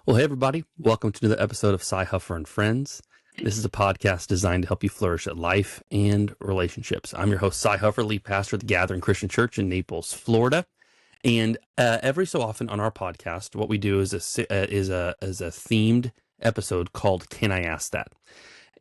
Well, hey, everybody. Welcome to another episode of Huffer and Friends. This is a podcast designed to help you flourish at life and relationships. I'm your host, Huffer, lead pastor of the Gathering Christian Church in Naples, Florida. And every so often on our podcast, what we do is a themed episode called Can I Ask That?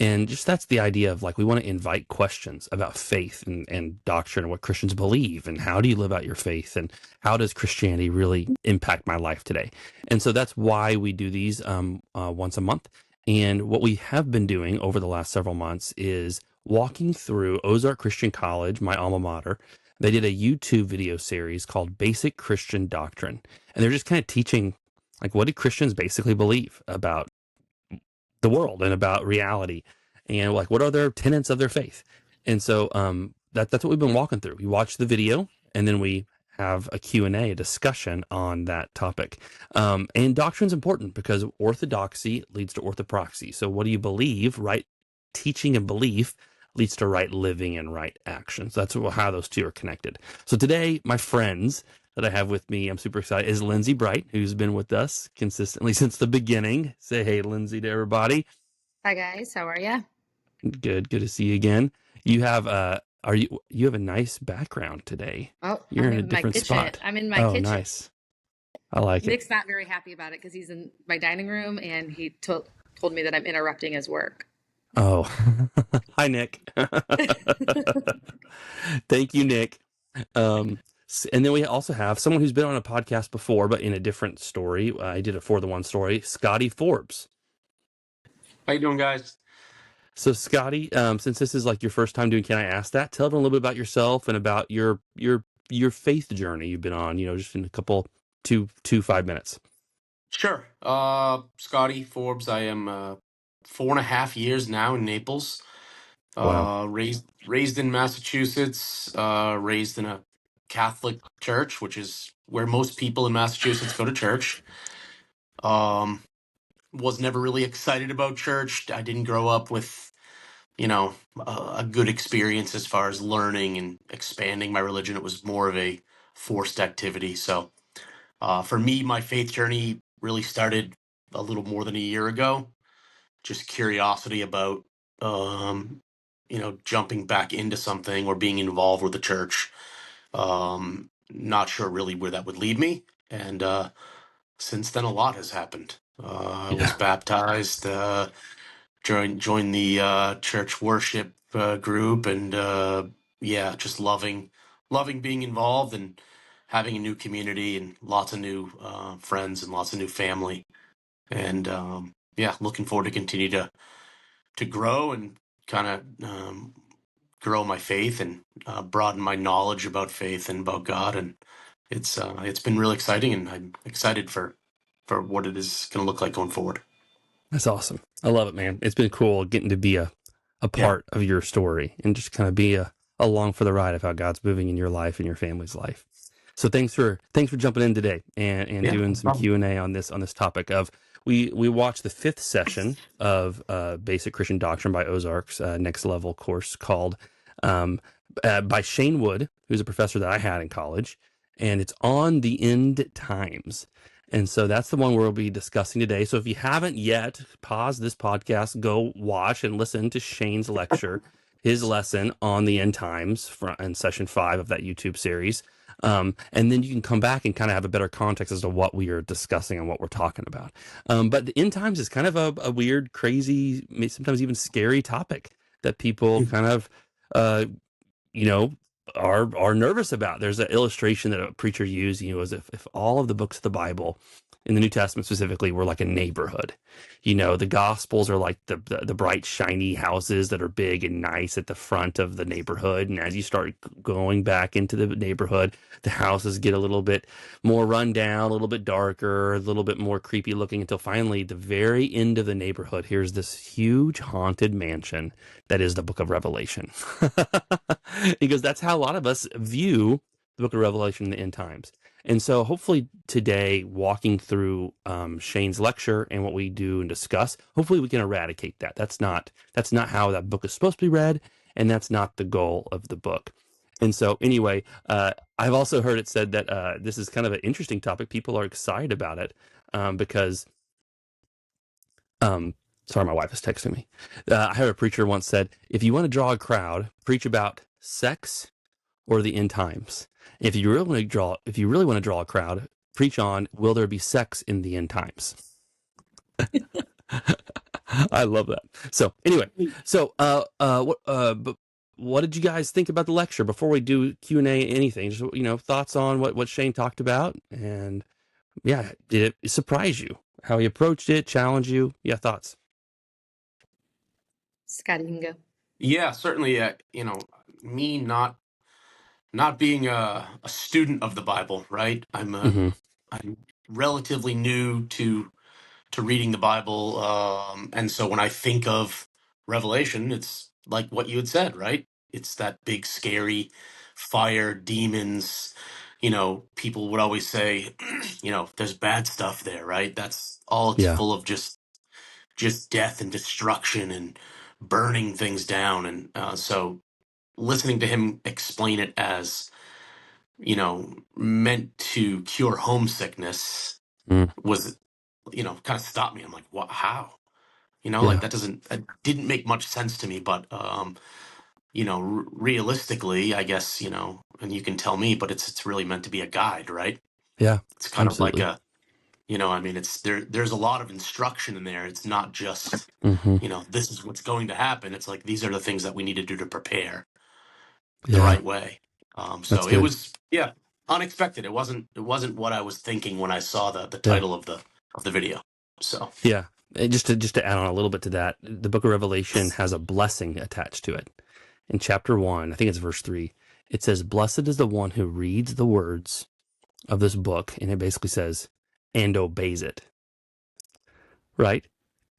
And just that's the idea of like we want to invite questions about faith and doctrine and what Christians believe and how do you live out your faith and how does Christianity really impact my life today. And so that's why we do these once a month. And what we have been doing over the last several months is walking through Ozark Christian College, my alma mater. They did a YouTube video series called Basic Christian Doctrine. And they're just kind of teaching like what do Christians basically believe about the world and about reality and like what are their tenets of their faith. And so that's what we've been walking through. We watch the video and then we have a Q&A, a discussion on that topic. And doctrine's important because orthodoxy leads to orthopraxy. So what do you believe? Right teaching and belief leads to right living and right action. So that's how those two are connected. So today, my friends that I have with me, I'm super excited, is Lindsay Bright, who's been with us consistently since the beginning. Say hey, Lindsay, to everybody. Hi guys, how are you? Good to see you again. You have you have a nice background today. Oh, You're I'm in a in my different kitchen. spot. I'm in my Oh, kitchen. nice. I like it. Nick's not very happy about it because he's in my dining room and he told me that I'm interrupting his work. Oh, hi, Nick. Thank you, Nick. And then we also have someone who's been on a podcast before, but in a different story. I did a 4-the-1 story, Scotty Forbes. How you doing, guys? So, Scotty, since this is like your first time doing Can I Ask That? Tell them a little bit about yourself and about your faith journey you've been on, just in a couple, 5 minutes. Sure. Scotty Forbes. I am 4.5 years now in Naples. Wow. Raised in Massachusetts, raised in a Catholic church, which is where most people in Massachusetts go to church. Was never really excited about church. I didn't grow up with, a good experience as far as learning and expanding my religion. It was more of a forced activity. So for me, my faith journey really started a little more than a year ago. Just curiosity about, jumping back into something or being involved with the church. Not sure really where that would lead me. And since then, a lot has happened. I was baptized, joined the church worship group, and just loving being involved and having a new community and lots of new friends and lots of new family, and looking forward to continue to grow and kind of grow my faith and broaden my knowledge about faith and about God, and it's been really exciting, and I'm excited for what it is going to look like going forward. That's awesome. I love it, man. It's been cool getting to be a part of your story and just kind of be along for the ride of how God's moving in your life and your family's life. So thanks for jumping in today and doing some Q&A on this topic of we watched the 5th session of Basic Christian Doctrine by Ozark's next level course called by Shane Wood, who's a professor that I had in college, and it's on the end times. And so that's the one we'll be discussing today. So if you haven't yet, pause this podcast, go watch and listen to Shane's lecture, his lesson on the end times in session 5 of that YouTube series. And then you can come back and kind of have a better context as to what we are discussing and what we're talking about. But the end times is kind of a weird, crazy, sometimes even scary topic that people kind of, are nervous about. There's an illustration that a preacher used, as if all of the books of the Bible in the New Testament specifically were like a neighborhood. The Gospels are like the bright, shiny houses that are big and nice at the front of the neighborhood. And as you start going back into the neighborhood, the houses get a little bit more run down, a little bit darker, a little bit more creepy looking until finally the very end of the neighborhood, here's this huge haunted mansion that is the book of Revelation. Because that's how a lot of us view the book of Revelation in the end times. And so hopefully today, walking through Shane's lecture and what we do and discuss, hopefully we can eradicate that. That's not how that book is supposed to be read, and that's not the goal of the book. And so anyway, I've also heard it said that this is kind of an interesting topic. People are excited about it because Sorry, my wife is texting me. I heard a preacher once said, if you want to draw a crowd, preach about sex or the end times. If you really want to draw a crowd, preach on, will there be sex in the end times? I love that. So anyway, but what did you guys think about the lecture before we do Q&A, anything? Just, thoughts on what Shane talked about, and yeah, did it surprise you how he approached it, challenge you? Yeah, thoughts. Scott, you can go. Yeah, certainly. Me not being a student of the Bible, right? Mm-hmm. I'm relatively new to reading the Bible, and so when I think of Revelation, it's like what you had said, right? It's that big, scary fire, demons. People would always say, there's bad stuff there, right? That's all it's Yeah. full of, just death and destruction and burning things down. And so listening to him explain it as, meant to cure homesickness Mm. was, kind of stopped me. I'm like, what, how? Like Yeah. that didn't make much sense to me, but, realistically, I guess, and you can tell me, but it's really meant to be a guide, right? Yeah. It's kind of like Absolutely. there's a lot of instruction in there. It's not just, Mm-hmm. this is what's going to happen. It's like, these are the things that we need to do to prepare the Yeah. right way. That's So it good. was, yeah, unexpected. It wasn't what I was thinking when I saw the Yeah. title of the video. So Yeah. And just to add on a little bit to that, the book of Revelation has a blessing attached to it. In chapter 1, I think it's verse 3, it says, "Blessed is the one who reads the words of this book," and it basically says, "and obeys it." Right?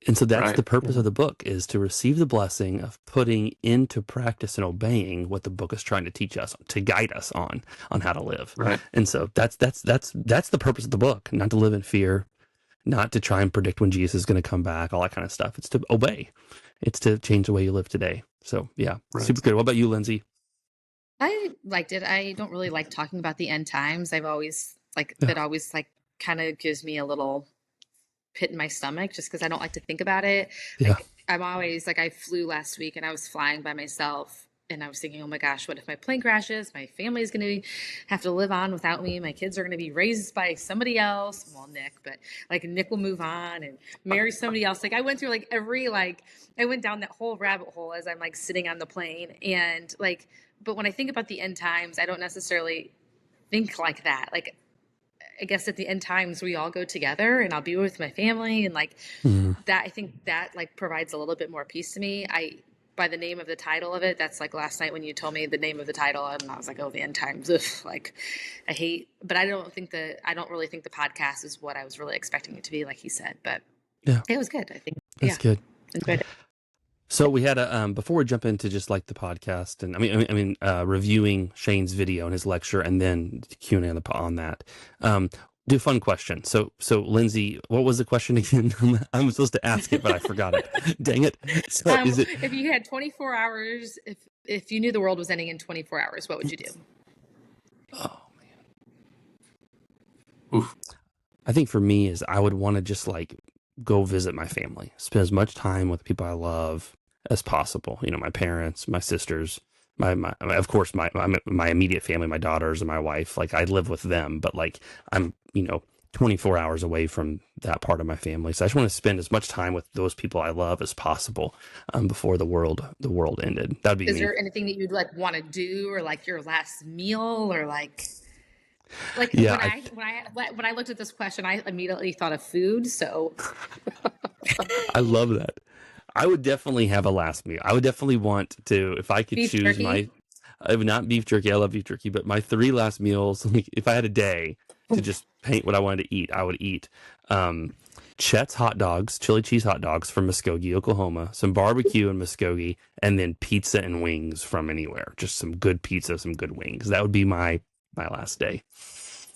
And so that's right. the purpose of the book, is to receive the blessing of putting into practice and obeying what the book is trying to teach us, to guide us on how to live. Right. And so that's the purpose of the book, not to live in fear, not to try and predict when Jesus is going to come back, all that kind of stuff. It's to obey. It's to change the way you live today. So yeah, Right. super good. What about you, Lindsay? I liked it. I don't really like talking about the end times. I've always it always kind of gives me a little pit in my stomach just because I don't like to think about it. Yeah. I'm always I flew last week and I was flying by myself and I was thinking, oh my gosh, what if my plane crashes? My family is going to have to live on without me. My kids are going to be raised by somebody else. Well, Nick, but Nick will move on and marry somebody else. I went through I went down that whole rabbit hole as I'm sitting on the plane and but when I think about the end times, I don't necessarily think like that. I guess at the end times we all go together and I'll be with my family and that. I think that provides a little bit more peace to me. By the name of the title of it, that's last night when you told me the name of the title and I was like, oh, the end times. Ugh, I hate, but I don't really think the podcast is what I was really expecting it to be, like he said, but Yeah, it was good. I think that's good. enjoyed it. So we had before we jump into just the podcast, and I mean reviewing Shane's video and his lecture, and then Q&A on that. Do a fun question. So Lindsay, what was the question again? I'm supposed to ask it, but I forgot it. Dang it! So is it? If you had 24 hours, if you knew the world was ending in 24 hours, what would you do? Oh man. Oof. I think for me is I would want to just go visit my family, spend as much time with the people I love as possible. My parents, my sisters, my of course my immediate family, my daughters and my wife. I live with them, but I'm 24 hours away from that part of my family. So I just want to spend as much time with those people I love as possible before the world ended. That'd be me. Is there anything that you'd want to do, or your last meal, or yeah, when I looked at this question, I immediately thought of food. So I love that. I would definitely have a last meal. I would definitely want to, if I could beef choose jerky? I would not beef jerky. I love beef jerky, but my 3 last meals, if I had a day to just paint what I wanted to eat, I would eat Chet's hot dogs, chili cheese hot dogs from Muskogee, Oklahoma, some barbecue in Muskogee, and then pizza and wings from anywhere. Just some good pizza, some good wings. That would be my last day.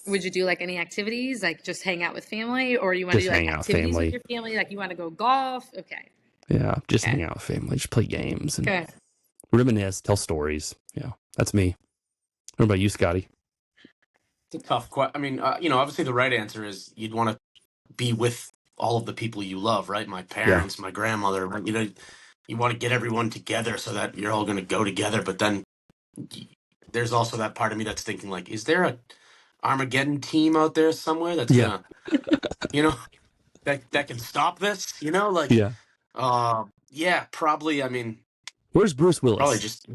Would you do any activities, just hang out with family, or you want to do activities with your family? You want to go golf? Okay. Yeah, just hang out with family, just play games and reminisce, tell stories. Yeah, that's me. What about you, Scotty? It's a tough question. I mean, obviously the right answer is you'd want to be with all of the people you love, right? My Yeah. parents, my grandmother, but, you know, you want to get everyone together so that you're all going to go together. But then there's also that part of me that's thinking, like, is there a Armageddon team out there somewhere that's Yeah. gonna, you know, that can stop this? You know, like, Yeah. yeah, probably. I mean, Where's Bruce probably Willis? just,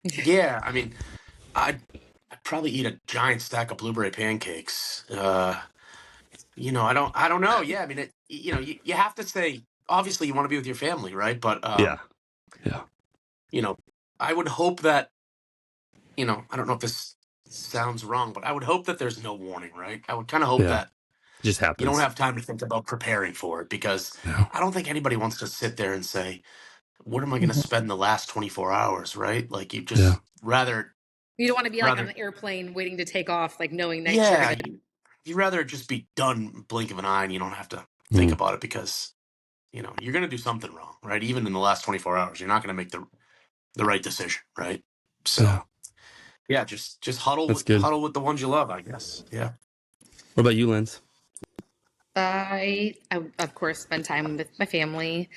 yeah. I mean, I'd probably eat a giant stack of blueberry pancakes. You know, I don't know. Yeah, I mean, you know, you have to say, obviously you want to be with your family, right? But, Yeah. Yeah. you know, I would hope that, you know, I don't know if this sounds wrong, but I would hope that there's no warning, right? I would kind of hope Yeah. that It just you don't happens. have time to think about preparing for it, because No. I don't think anybody wants to sit there and say, what am I going to spend the last 24 hours, right? Like, you Yeah. just rather, You don't want to be like on rather, an airplane waiting to take off, like knowing that you're yeah, gonna. you'd rather just be done blink of an eye and you don't have to think Mm. about it, because, you know, you're going to do something wrong, right? Even in the last 24 hours, you're not going to make the right decision, right? Yeah. So, yeah, just That's good. huddle with the ones you love, I guess. Yeah. What about you, Linz? I of course spend time with my family.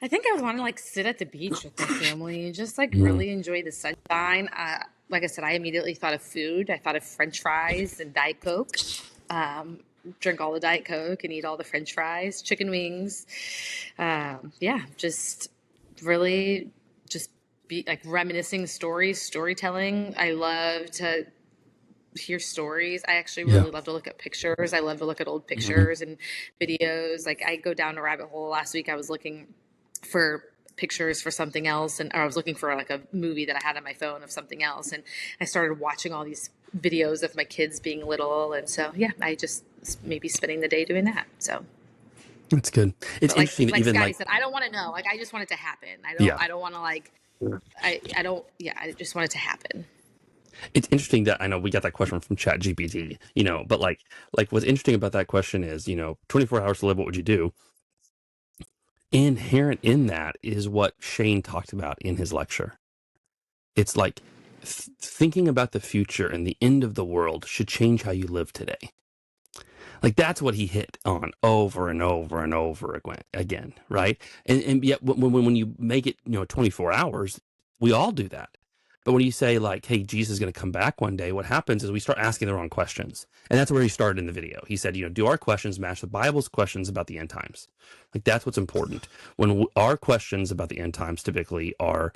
I think I would want to like sit at the beach with my family and just like Mm. really enjoy the sunshine. Like I said, I immediately thought of food. I thought of French fries and Diet Coke. Drink all the Diet Coke and eat all the French fries, chicken wings. Yeah, just really just be like reminiscing stories, storytelling. I love to hear stories. I actually Yeah. really love to look at pictures. I love to look at old Mm-hmm. pictures and videos. Like I go down a rabbit hole. Last week I was looking for pictures for something else, and or I was looking for like a movie that I had on my phone of something else, and I started watching all these videos of my kids being little, and so yeah, I just maybe spending the day doing that. So, That's good. It's but like interesting, even Scotty like, said, I don't want to know. Like I just want it to happen. yeah, I don't want to like. I don't. Yeah, I just want it to happen. it's interesting that I know we got that question from Chat GPT, you know, but like what's interesting about that question is, you know, 24 hours to live, what would you do? Inherent in that is what Shane talked about in his lecture. It's like thinking about the future and the end of the world should change how you live today. Like that's what he hit on over and over and over again, right? And yet when you make it, you know, 24 hours, we all do that. But when you say like, hey, Jesus is going to come back one day, what happens is we start asking the wrong questions. And that's where he started in the video. He said, you know, do our questions match the Bible's questions about the end times? Like that's what's important. When our questions about the end times typically are,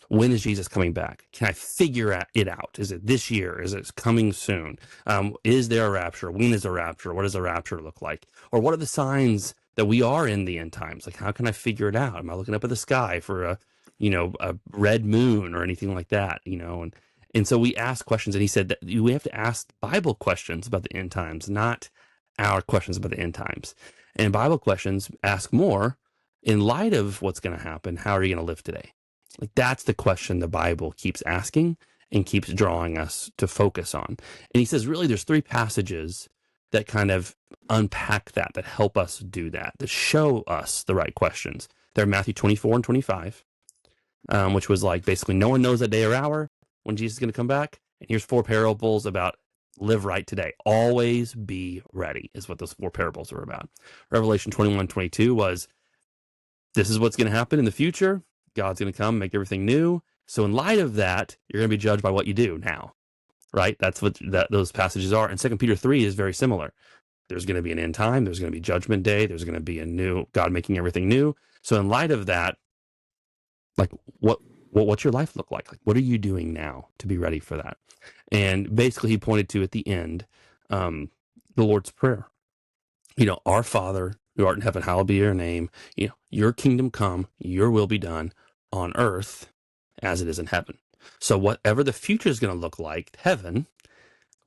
when is Jesus coming back? Can I figure it out? Is it this year? Is it coming soon? Is there a rapture? When is a rapture? What does a rapture look like? Or what are the signs that we are in the end times? Like, how can I figure it out? Am I looking up at the sky for a red moon or anything like that, you know? And so we ask questions, and he said that we have to ask Bible questions about the end times, not our questions about the end times. And Bible questions ask more in light of what's going to happen. How are you going to live today? Like that's the question the Bible keeps asking and keeps drawing us to focus on. And he says, really, there's three passages that kind of unpack that help us do that show us the right questions. They're Matthew 24 and 25. Which was like basically no one knows that day or hour when Jesus is going to come back. And here's 4 parables about live right today. Always be ready is what those 4 parables are about. Revelation 21:22 was this is what's going to happen in the future. God's going to come, make everything new. So in light of that, you're going to be judged by what you do now, right? That's what those passages are. And 2 Peter 3 is very similar. There's going to be an end time. There's going to be judgment day. There's going to be a new God making everything new. So in light of that, like what's your life look like? Like, what are you doing now to be ready for that? And basically he pointed to at the end, the Lord's Prayer, you know, our Father who art in heaven, hallowed be your name, you know, your kingdom come, your will be done on earth as it is in heaven. So whatever the future is going to look like, heaven,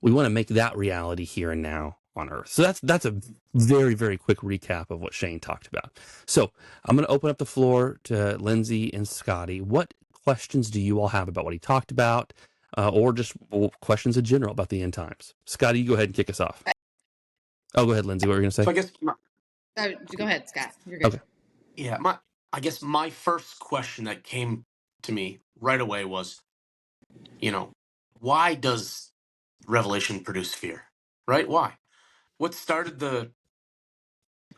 we want to make that reality here and now on earth. So that's a very, very quick recap of what Shane talked about. So I'm going to open up the floor to Lindsay and Scotty. What questions do you all have about what he talked about, or just questions in general about the end times? Scotty, you go ahead and kick us off. Oh, go ahead, Lindsay. What were you going to say? So I guess, Go ahead, Scott. You're good. Okay. yeah, I guess my first question that came to me right away was, you know, why does Revelation produce fear? Right? Why? What started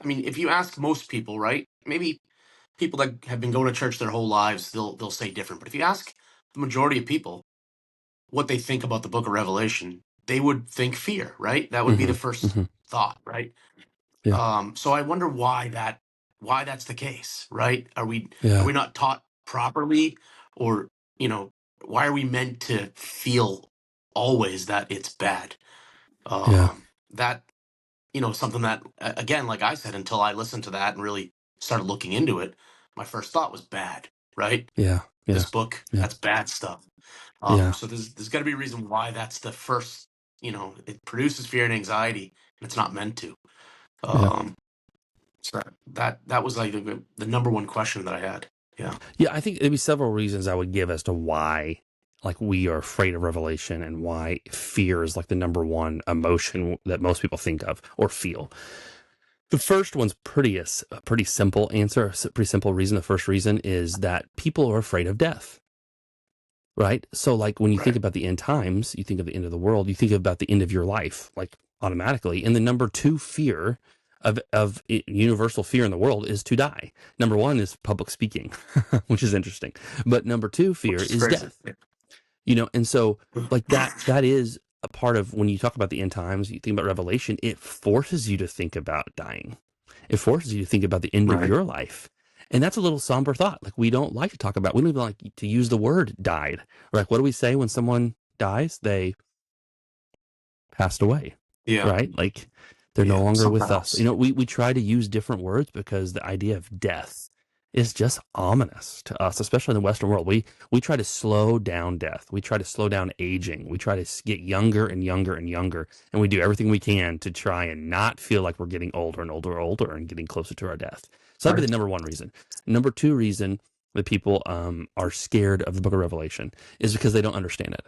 I mean, if you ask most people, right? Maybe people that have been going to church their whole lives, they'll say different. But if you ask the majority of people what they think about the Book of Revelation, they would think fear, right? That would be Hmm. the first Hmm. thought, right? Yeah. So I wonder why that's the case, right? Are Yeah. we not taught properly, or you know, why are we meant to feel always that it's bad? Yeah. That something that again, like I said, until I listened to that and really started looking into it, my first thought was bad, right? Yeah. This Yeah. book, Yeah. that's bad stuff. Yeah. So there's got to be a reason why that's the first. It produces fear and anxiety, and it's not meant to. Yeah. Um, so that was like the number one question that I had. Yeah. Yeah. I think there'd be several reasons I would give as to why, like, we are afraid of revelation and why fear is like the number one emotion that most people think of or feel. The first one's a pretty simple answer, a pretty simple reason. The first reason is that people are afraid of death. Right. So like when you think Right. about the end times, you think of the end of the world, you think about the end of your life, like automatically. And the number two fear of universal fear in the world is to die. Number one is public speaking, which is interesting. But number two Which fear is is crazy. death. And so like that is a part of when you talk about the end times, you think about Revelation, it forces you to think about dying. It forces you to think about the end of Right. your life. And that's a little somber thought. Like we don't like to talk about, we don't even like to use the word died. Like what do we say when someone dies? They passed away, Yeah. right? Like they're no Yeah. longer Something with us. else. We try to use different words because the idea of death is just ominous to us, especially in the Western world. We try to slow down death. We try to slow down aging. We try to get younger and younger and younger, and we do everything we can to try and not feel like we're getting older and older and older and getting closer to our death. So that'd be Right. the number one reason. Number two reason that people are scared of the Book of Revelation is because they don't understand it.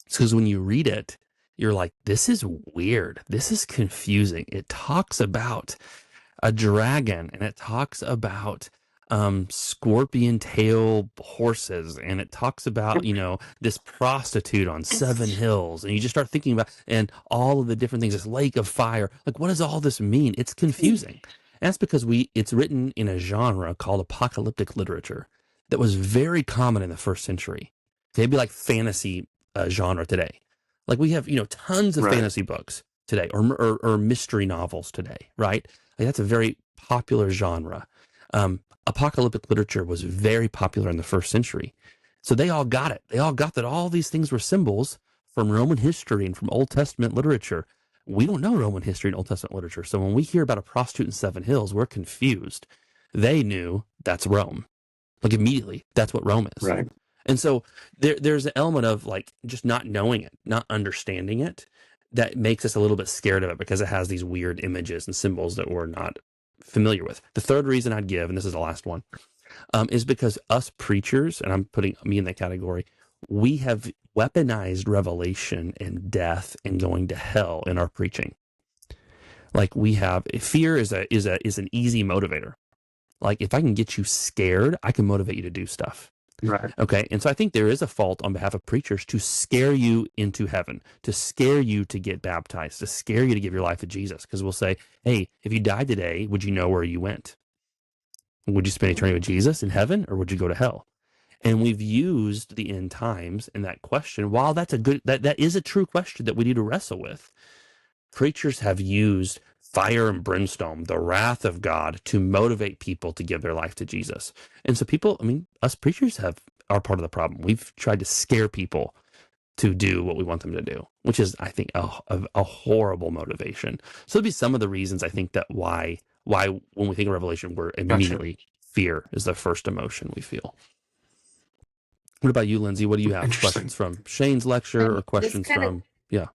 Because when you read it, you're like, this is weird. This is confusing. It talks about a dragon and it talks about scorpion tail horses, and it talks about this prostitute on seven hills, and you just start thinking about and all of the different things, this lake of fire. Like, what does all this mean? It's confusing. And that's because it's written in a genre called apocalyptic literature that was very common in the first century. It'd be like fantasy genre today. Like we have tons of Right. fantasy books today, or mystery novels today, right? Like that's a very popular genre. Apocalyptic literature was very popular in the first century. So they all got it. They all got that all these things were symbols from Roman history and from Old Testament literature. We don't know Roman history and Old Testament literature. So when we hear about a prostitute in Seven Hills, we're confused. They knew that's Rome. Like immediately, that's what Rome is. Right. And so there's an element of like just not knowing it, not understanding it, that makes us a little bit scared of it because it has these weird images and symbols that we're not familiar with. The third reason I'd give, and this is the last one, is because us preachers, and I'm putting me in that category, we have weaponized revelation and death and going to hell in our preaching. Like we have fear is an easy motivator. Like if I can get you scared, I can motivate you to do stuff. Right. Okay. And so I think there is a fault on behalf of preachers to scare you into heaven, to scare you to get baptized, to scare you to give your life to Jesus. Because we'll say, hey, if you died today, would you know where you went? Would you spend eternity with Jesus in heaven, or would you go to hell? And we've used the end times in that question. While that's that is a true question that we need to wrestle with, preachers have used fire and brimstone, the wrath of God, to motivate people to give their life to Jesus. And so us preachers are part of the problem. We've tried to scare people to do what we want them to do, which is, I think, a horrible motivation. So it'd be some of the reasons I think that why when we think of Revelation, we're Gotcha. immediately fear is the first emotion we feel. What about you, Lindsay? What do you have? Interesting. Questions from Shane's lecture or This questions kind of, from, yeah.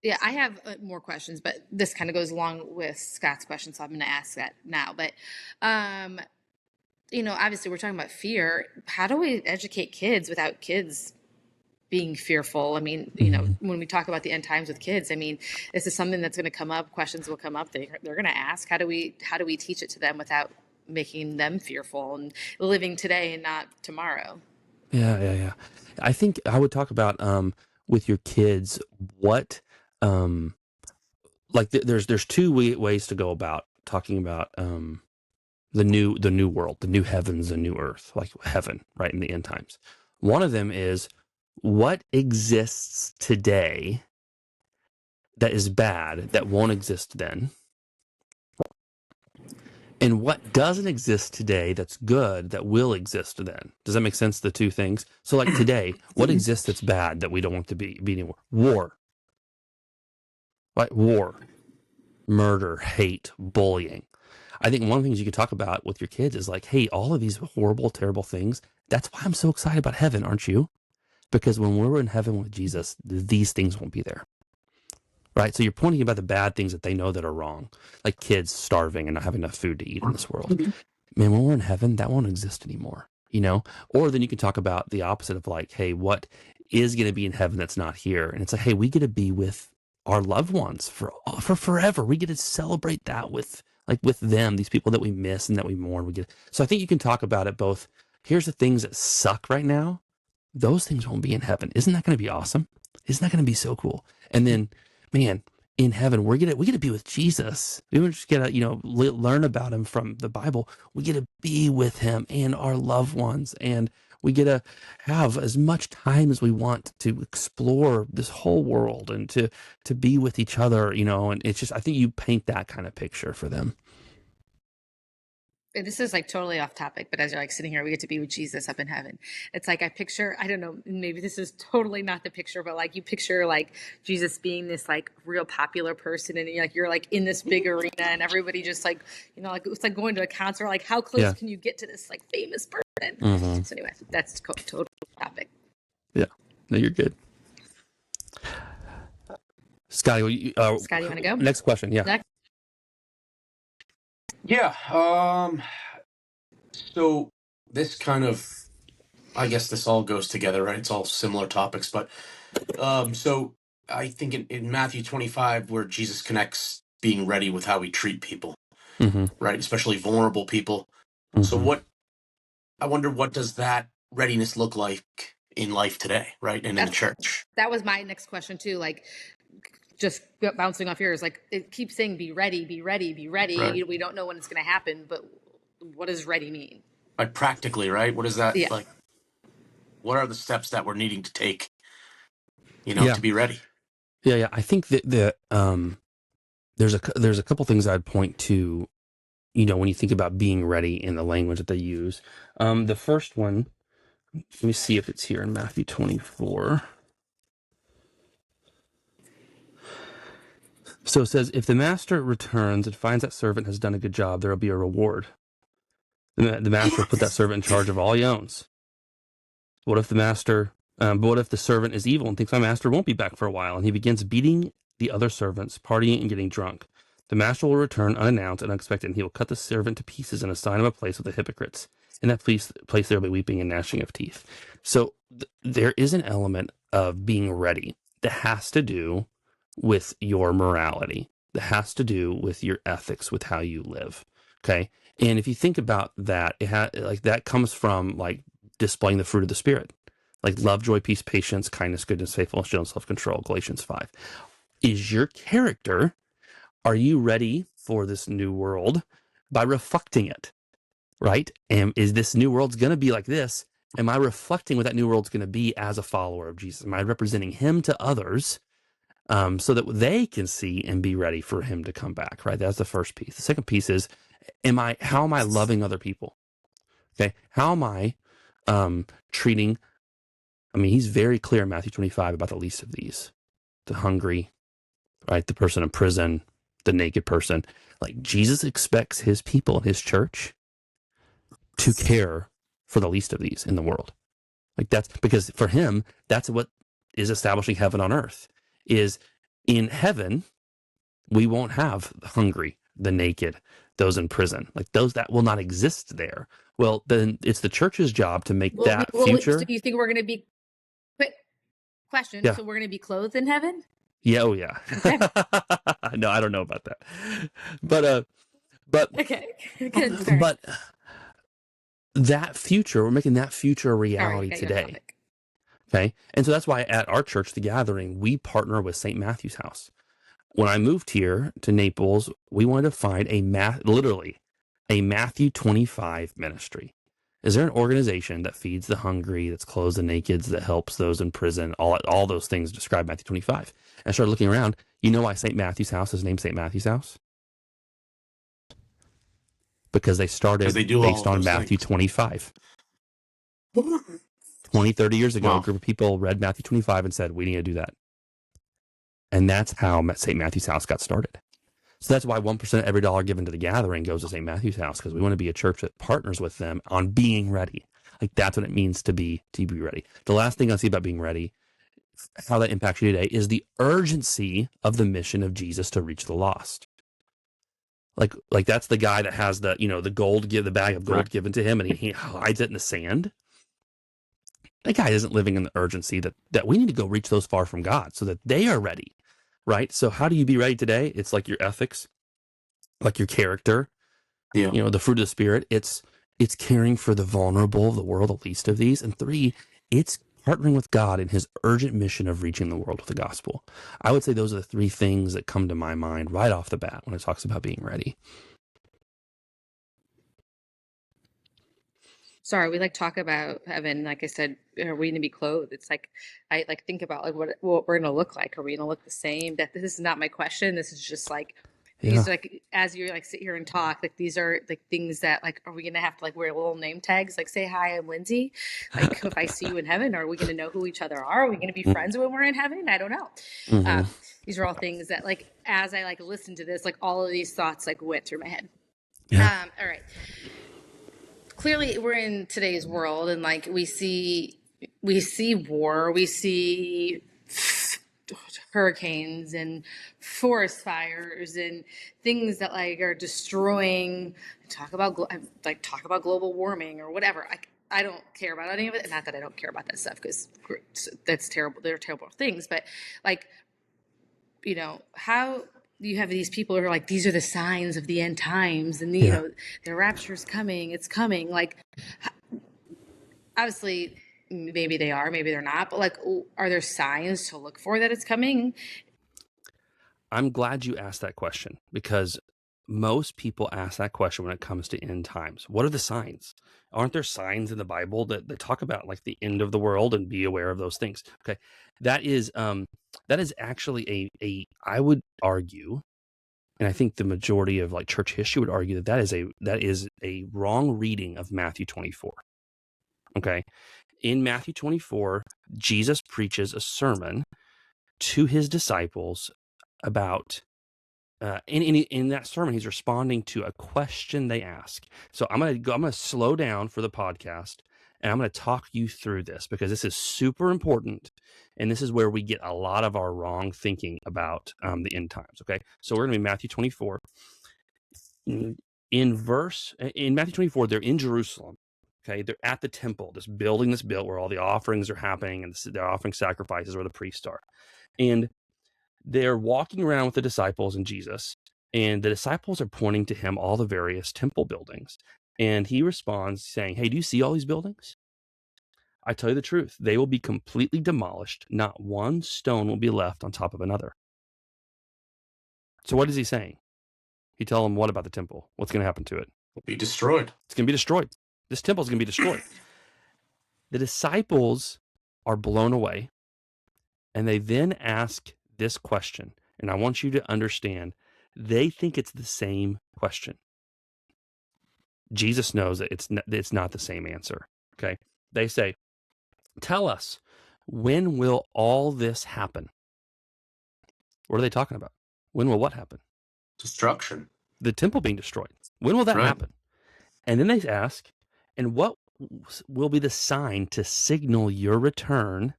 yeah, I have more questions, but this kind of goes along with Scott's question, so I'm going to ask that now. But, obviously we're talking about fear. How do we educate kids without kids being fearful? I mean, Mm-hmm. when we talk about the end times with kids, I mean, this is something that's going to come up. Questions will come up. They're going to ask. How do we teach it to them without making them fearful and living today and not tomorrow? Yeah. I think I would talk about with your kids what um like there's two ways to go about talking about the new world, the new heavens, the new earth, like heaven, right, in the end times. One of them is what exists today that is bad that won't exist then, and what doesn't exist today that's good that will exist then. Does that make sense? The two things. So like today, what exists that's bad that we don't want to be anymore? War, right? War, murder, hate, bullying. I think one of the things you could talk about with your kids is like, hey, all of these horrible, terrible things, that's why I'm so excited about heaven, aren't you? Because when we're in heaven with Jesus, these things won't be there. Right? So you're pointing about the bad things that they know that are wrong, like kids starving and not having enough food to eat in this world. Man, when we're in heaven, that won't exist anymore, you know? Or then you can talk about the opposite of like, hey, what is going to be in heaven that's not here? And it's like, hey, we get to be with our loved ones for forever. We get to celebrate that with them, these people that we miss and that we mourn. So I think you can talk about it both. Here's the things that suck right now. Those things won't be in heaven. Isn't that going to be awesome? Isn't that going to be so cool? And then, man, in heaven, we get to be with Jesus. We don't just get to, learn about him from the Bible. We get to be with him and our loved ones, and we get to have as much time as we want to explore this whole world and to be with each other, and it's just, I think you paint that kind of picture for them. This is like totally off topic, but as you're like sitting here, we get to be with Jesus up in heaven. It's like I picture, I don't know, maybe this is totally not the picture, but like you picture like Jesus being this like real popular person, and you're like in this big arena, and everybody just like, like it's like going to a concert. Like how close can you get to this like famous person? Mm-hmm. So anyway, that's totally off topic. Yeah, no, you're good. Scotty, you want to go? Next question. Yeah. Yeah. So this kind of, I guess this all goes together, right? It's all similar topics, but so I think in Matthew 25, where Jesus connects being ready with how we treat people, right? Especially vulnerable people. So I wonder, what does that readiness look like in life today, right? And in the church? That was my next question too. Like, just bouncing off yours, like it keeps saying, be ready, be ready, be ready. Right. We don't know when it's going to happen, but what does ready mean? Like practically, right? What is that like? What are the steps that we're needing to take, to be ready? Yeah. I think that there's a couple things I'd point to, when you think about being ready in the language that they use. The first one, let me see if it's here in Matthew 24. So it says, if the master returns and finds that servant has done a good job, there will be a reward. The master will put that servant in charge of all he owns. What if the servant is evil and thinks my master won't be back for a while, and he begins beating the other servants, partying and getting drunk? The master will return unannounced and unexpected, and he will cut the servant to pieces and assign him a place with the hypocrites. In that place there will be weeping and gnashing of teeth. So there is an element of being ready that has to do with your morality, that has to do with your ethics, with how you live. Okay. And if you think about that, that comes from like displaying the fruit of the Spirit, like love, joy, peace, patience, kindness, goodness, faithfulness, gentleness, self-control, Galatians 5. Is your character, are you ready for this new world by reflecting it, right? And is this new world's going to be like this? Am I reflecting what that new world's going to be as a follower of Jesus? Am I representing him to others so that they can see and be ready for him to come back, right? That's the first piece. The second piece is, how am I loving other people? Okay. How am I treating, he's very clear in Matthew 25 about the least of these, the hungry, right? The person in prison, the naked person. Like Jesus expects his people in his church to care for the least of these in the world. Like that's because for him, that's what is establishing heaven on earth. Is in heaven, we won't have the hungry, the naked, those in prison. Like those that will not exist there. Well, then it's the church's job to make that future. So you think we're going to be, quick question, so we're going to be clothed in heaven? Yeah, oh yeah. Okay. No, I don't know about that. But okay. Good. But that future, we're making that future a reality today. Okay. And so that's why at our church, The Gathering, we partner with St. Matthew's House. When I moved here to Naples, we wanted to find literally a Matthew 25 ministry. Is there an organization that feeds the hungry, that's clothes the naked, that helps those in prison, all those things describe Matthew 25? And I started looking around. You know why St. Matthew's House is named St. Matthew's House? Because they started they do all based of on those Matthew things. 25. 20, 30 years ago, Wow. a group of people read Matthew 25 and said, we need to do that. And that's how St. Matthew's House got started. So that's why 1% of every dollar given to the gathering goes to St. Matthew's House, because we want to be a church that partners with them on being ready. Like, that's what it means to be ready. The last thing I see about being ready, how that impacts you today, is the urgency of the mission of Jesus to reach the lost. Like that's the guy that has the the bag of gold given to him, and he hides it in the sand. That guy isn't living in the urgency that we need to go reach those far from God so that they are ready, right? So how do you be ready today? It's like your ethics, like your character, Yeah. the fruit of the Spirit. It's caring for the vulnerable of the world, the least of these. And 3, it's partnering with God in his urgent mission of reaching the world with the gospel. I would say those are the 3 things that come to my mind right off the bat when it talks about being ready. Sorry, we talk about heaven. Like I said, are we going to be clothed? It's like, I think about what we're going to look like. Are we going to look the same? That this is not my question. This is just these are as you sit here and talk, these are things that are we going to have to wear little name tags? Say, hi, I'm Lindsay. If I see you in heaven, are we going to know who each other are? Are we going to be friends when we're in heaven? I don't know. Mm-hmm. These are all things that as I listen to this, all of these thoughts went through my head. Yeah. All right. Clearly we're in today's world, and we see war, we see hurricanes and forest fires and things that are destroying. Talk about global warming or whatever. I don't care about any of it. Not that I don't care about that stuff, because that's terrible. They're terrible things. But how you have these people who are these are the signs of the end times, and the rapture is coming. It's coming. Obviously, maybe they are, maybe they're not. But are there signs to look for that it's coming? I'm glad you asked that question, because most people ask that question when it comes to end times. What are the signs? Aren't there signs in the Bible that talk about the end of the world and be aware of those things? Okay. That is actually I would argue, and I think the majority of church history would argue that is a wrong reading of Matthew 24. Okay. In Matthew 24, Jesus preaches a sermon to his disciples about in that sermon, he's responding to a question they ask. So I'm going to slow down for the podcast, and I'm going to talk you through this, because this is super important. And this is where we get a lot of our wrong thinking about the end times. Okay. So we're going to be Matthew 24. In Matthew 24, they're in Jerusalem. Okay. They're at the temple, this building that's built where all the offerings are happening, and they're offering sacrifices where the priests are. And they're walking around with the disciples and Jesus, and the disciples are pointing to him all the various temple buildings. And he responds saying, hey, do you see all these buildings? I tell you the truth, they will be completely demolished. Not one stone will be left on top of another. So what is he saying? He tells them what about the temple? What's going to happen to it? It'll be destroyed. It's going to be destroyed. This temple is going to be destroyed. The disciples are blown away, and they then ask this question. And I want you to understand, they think it's the same question. Jesus knows that it's not the same answer. Okay. They say, tell us, when will all this happen? What are they talking about? When will what happen? Destruction. The temple being destroyed. When will that happen? And then they ask, and what will be the sign to signal your return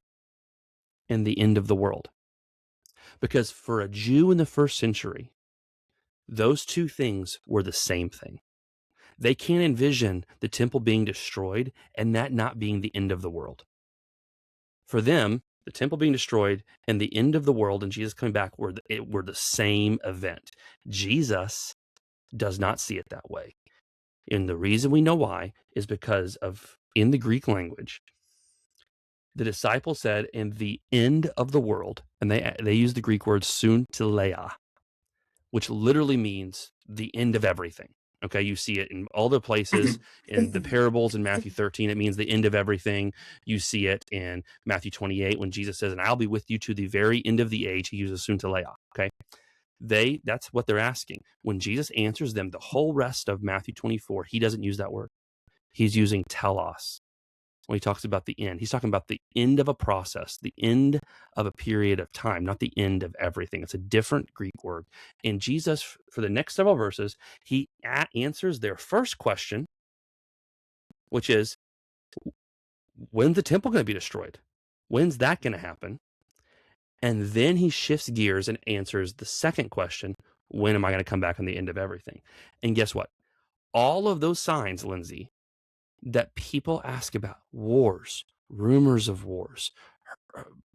and the end of the world? Because for a Jew in the first century, those two things were the same thing. They can't envision the temple being destroyed and that not being the end of the world. For them, the temple being destroyed and the end of the world and Jesus coming back were the same event. Jesus does not see it that way. And the reason we know why is because of, in the Greek language, the disciples said, in the end of the world, and they use the Greek word suntileia. which literally means the end of everything. Okay, you see it in all the places in the parables in Matthew 13. It means the end of everything. You see it in Matthew 28 when Jesus says, "And I'll be with you to the very end of the age." He uses suntelea. Okay, that's what they're asking. When Jesus answers them, the whole rest of Matthew 24, he doesn't use that word. He's using telos. When he talks about the end, he's talking about the end of a process, the end of a period of time, not the end of everything. It's a different Greek word. And Jesus, for the next several verses, he answers their first question, which is, when's the temple going to be destroyed? When's that going to happen? And then he shifts gears and answers the second question, when am I going to come back on the end of everything? And guess what? All of those signs, Lindsay, that people ask about, wars, rumors of wars,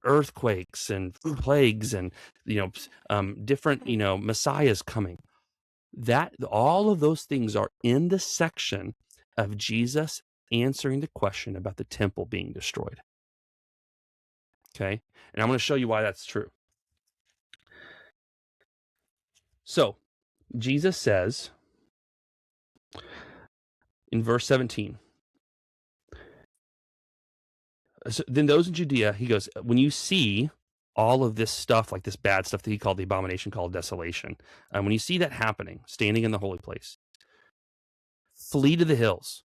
earthquakes and plagues, and different messiahs coming, that all of those things are in the section of Jesus answering the question about the temple being destroyed. Okay, and I'm going to show you why that's true. So Jesus says in verse 17, so then those in Judea, he goes, when you see all of this stuff, like this bad stuff that he called the abomination called desolation, when you see that happening, standing in the holy place, flee to the hills,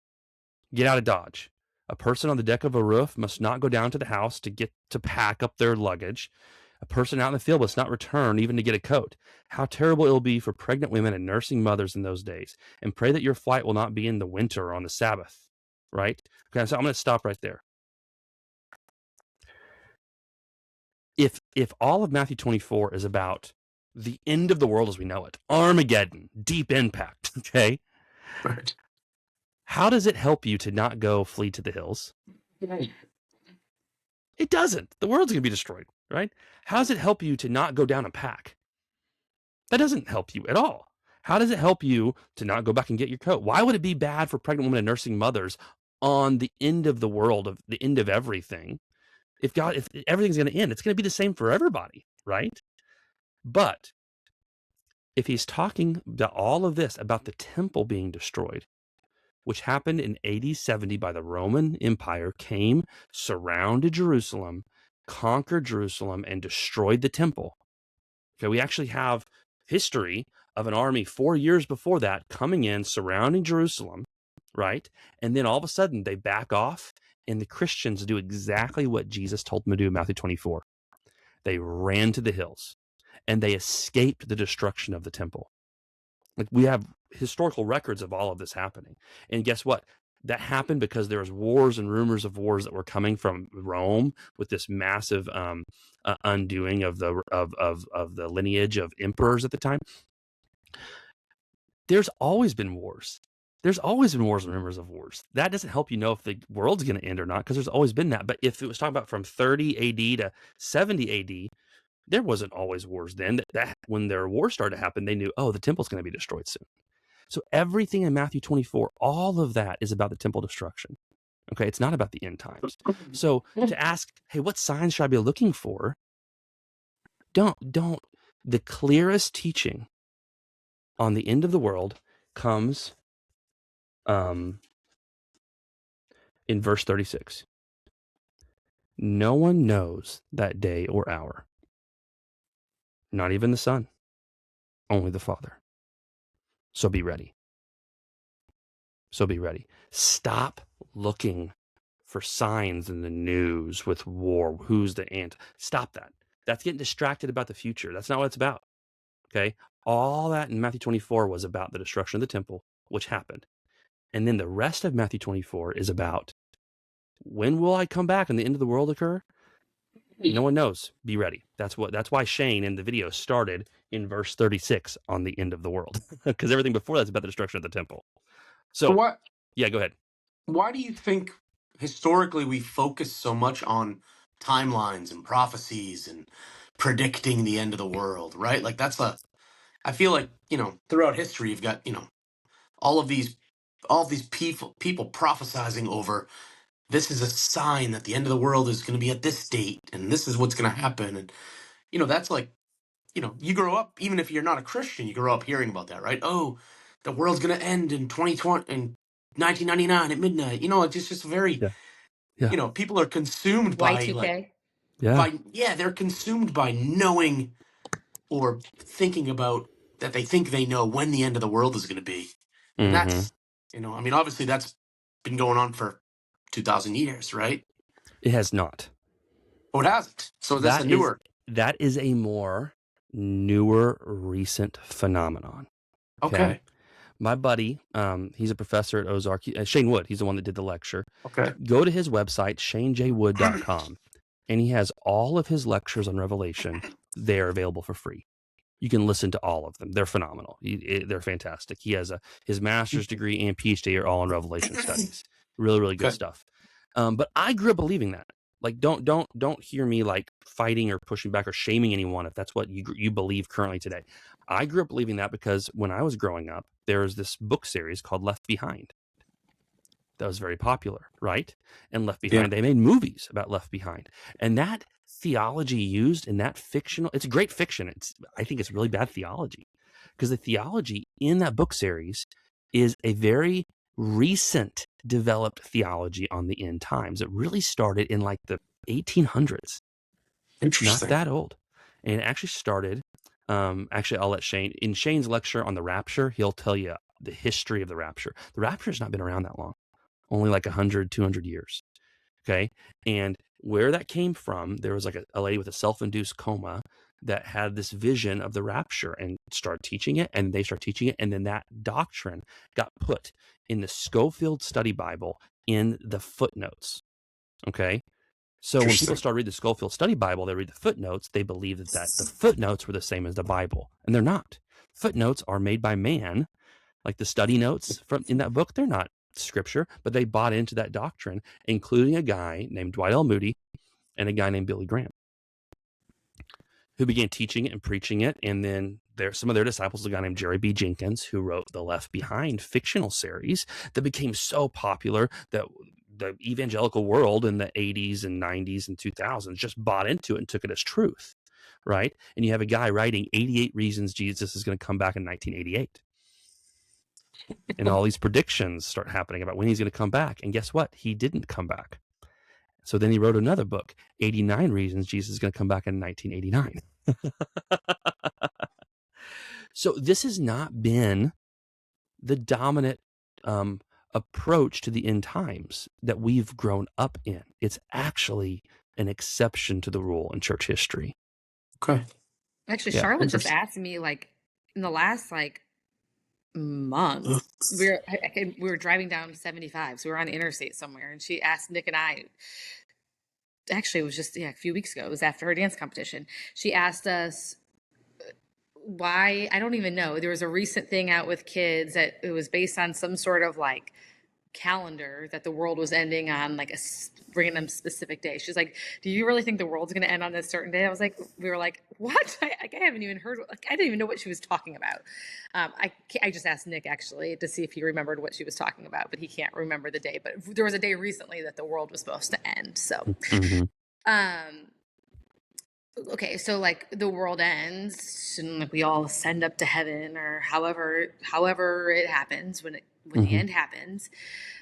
get out of Dodge. A person on the deck of a roof must not go down to the house to pack up their luggage. A person out in the field must not return even to get a coat. How terrible it will be for pregnant women and nursing mothers in those days. And pray that your flight will not be in the winter or on the Sabbath. Right? Okay, so I'm going to stop right there. If all of Matthew 24 is about the end of the world as we know it, Armageddon, deep impact, okay? Right. How does it help you to not go flee to the hills? It doesn't. The world's going to be destroyed, right? How does it help you to not go down and pack? That doesn't help you at all. How does it help you to not go back and get your coat? Why would it be bad for pregnant women and nursing mothers on the end of the world, of the end of everything? If everything's going to end, it's going to be the same for everybody, right? But if he's talking about all of this, about the temple being destroyed, which happened in AD 70 by the Roman Empire, came, surrounded Jerusalem, conquered Jerusalem, and destroyed the temple. Okay, we actually have history of an army 4 years before that coming in, surrounding Jerusalem, right? And then all of a sudden they back off, and the Christians do exactly what Jesus told them to do in Matthew 24. They ran to the hills, and they escaped the destruction of the temple. Like, we have historical records of all of this happening. And guess what? That happened because there was wars and rumors of wars that were coming from Rome with this massive undoing of the lineage of emperors at the time. There's always been wars. There's always been wars and rumors of wars. That doesn't help you know if the world's going to end or not, because there's always been that. But if it was talking about from 30 AD to 70 AD, there wasn't always wars then. That when their war started to happen, they knew, oh, the temple's going to be destroyed soon. So everything in Matthew 24, all of that is about the temple destruction. Okay, it's not about the end times. So to ask, hey, what signs should I be looking for? Don't. The clearest teaching on the end of the world comes in verse 36. No one knows that day or hour, not even the Son, only the Father. So be ready. So be ready. Stop looking for signs in the news with war. Who's the ant? Stop that. That's getting distracted about the future. That's not what it's about. Okay? All that in Matthew 24 was about the destruction of the temple, which happened. And then the rest of Matthew 24 is about, when will I come back and the end of the world occur? No one knows. Be ready. That's why Shane in the video started in verse 36 on the end of the world, because everything before that's about the destruction of the temple. So what? Yeah, go ahead. Why do you think historically we focus so much on timelines and prophecies and predicting the end of the world, right? Like I feel like, throughout history you've got, all of these people prophesizing over, this is a sign that the end of the world is going to be at this date and this is what's going to happen. And that's like you grow up, even if you're not a Christian, you grow up hearing about that, right? Oh, the world's going to end in 2020, in 1999 at midnight. It's just very, Yeah. Yeah. People are consumed by Y2K. Yeah. they're consumed by knowing or thinking about that they think they know when the end of the world is going to be. And Mm-hmm. that's, obviously that's been going on for 2,000 years, right? It has not. Oh, it hasn't. So this is a newer. That is a more newer, recent phenomenon. Okay. My buddy, he's a professor at Ozark. Shane Wood, he's the one that did the lecture. Okay. Go to his website, shanejwood.com, and he has all of his lectures on Revelation there available for free. You can listen to all of them. They're phenomenal. They're fantastic. He has his master's degree and PhD are all in Revelation studies. Really, really good stuff. But I grew up believing that. Like, don't hear me like fighting or pushing back or shaming anyone if that's what you believe currently today. I grew up believing that because when I was growing up, there was this book series called Left Behind that was very popular, right? And Left Behind, they made movies about Left Behind. And that theology used in that fictional, it's great fiction. I think it's really bad theology because the theology in that book series is a very recent developed theology on the end times. It really started in like the 1800s. Interesting. Not that old. And it actually started, actually, I'll let Shane, in Shane's lecture on the rapture, he'll tell you the history of the rapture. The rapture has not been around that long, only like 100, 200 years. Okay. And where that came from, there was like a lady with a self-induced coma that had this vision of the rapture and started teaching it, and they started teaching it. And then that doctrine got put in the Schofield Study Bible in the footnotes. Okay. So when people start reading the Schofield Study Bible, they read the footnotes, they believe that the footnotes were the same as the Bible, and they're not. Footnotes are made by man, like the study notes from in that book. They're not scripture, but they bought into that doctrine, including a guy named Dwight L. Moody and a guy named Billy Graham, who began teaching it and preaching it. And then some of their disciples, a guy named Jerry B. Jenkins, who wrote the Left Behind fictional series that became so popular that the evangelical world in the 80s and 90s and 2000s just bought into it and took it as truth, right? And you have a guy writing 88 reasons Jesus is going to come back in 1988. And all these predictions start happening about when he's going to come back. And guess what? He didn't come back. So then he wrote another book, 89 Reasons Jesus is going to come back in 1989. So this has not been the dominant approach to the end times that we've grown up in. It's actually an exception to the rule in church history. Okay. Actually, Charlotte just asked me, like, in the last month, we were driving down 75, so we were on the interstate somewhere, and she asked Nick and I. Actually, it was just a few weeks ago. It was after her dance competition. She asked us why. I don't even know. There was a recent thing out with kids that it was based on some sort of like calendar that the world was ending on like a random specific day. She's like, "Do you really think the world's going to end on this certain day?" I was like, "We were like, what? I haven't even heard. Like, I didn't even know what she was talking about." I just asked Nick actually to see if he remembered what she was talking about, but he can't remember the day. But there was a day recently that the world was supposed to end. So, okay, so like the world ends and like we all ascend up to heaven or however it happens when the end happens.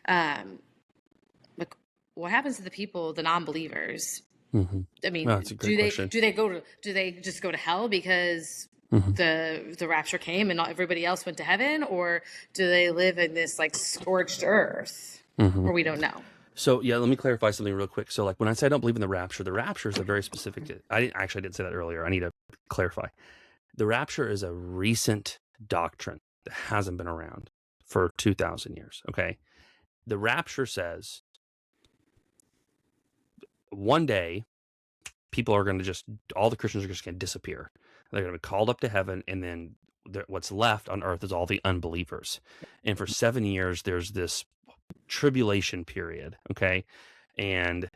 Like what happens to the people, the non-believers? I mean, do they just go to hell because the rapture came and not everybody else went to heaven, or do they live in this like scorched earth where we don't know? So yeah, let me clarify something real quick. So like when I say I don't believe in the rapture is a very specific, I didn't say that earlier. I need to clarify. The rapture is a recent doctrine that hasn't been around for 2,000 years. Okay. The rapture says one day people are going to all the Christians are just going to disappear. They're going to be called up to heaven, and then what's left on earth is all the unbelievers. And for 7 years, there's this tribulation period, okay? And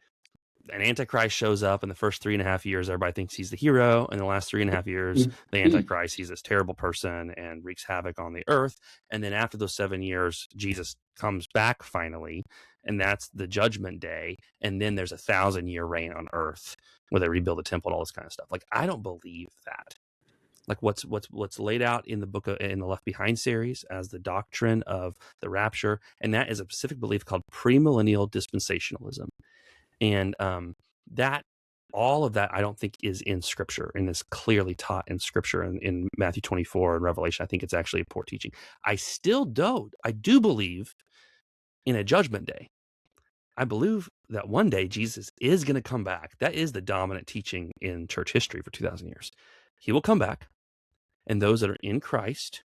an antichrist shows up in the first 3.5 years. Everybody thinks he's the hero. In the last 3.5 years, the antichrist, he's this terrible person and wreaks havoc on the earth. And then after those 7 years, Jesus comes back finally, and that's the judgment day. And then there's 1,000-year reign on earth where they rebuild the temple and all this kind of stuff. Like, I don't believe that. like what's laid out in the in the Left Behind series as the doctrine of the rapture, and that is a specific belief called premillennial dispensationalism, and that all of that I don't think is in Scripture and is clearly taught in Scripture in Matthew 24 and Revelation. I think it's actually a poor teaching. I do believe in a judgment day. I believe that one day Jesus is going to come back. That is the dominant teaching in church history for 2,000 years. He will come back, and those that are in Christ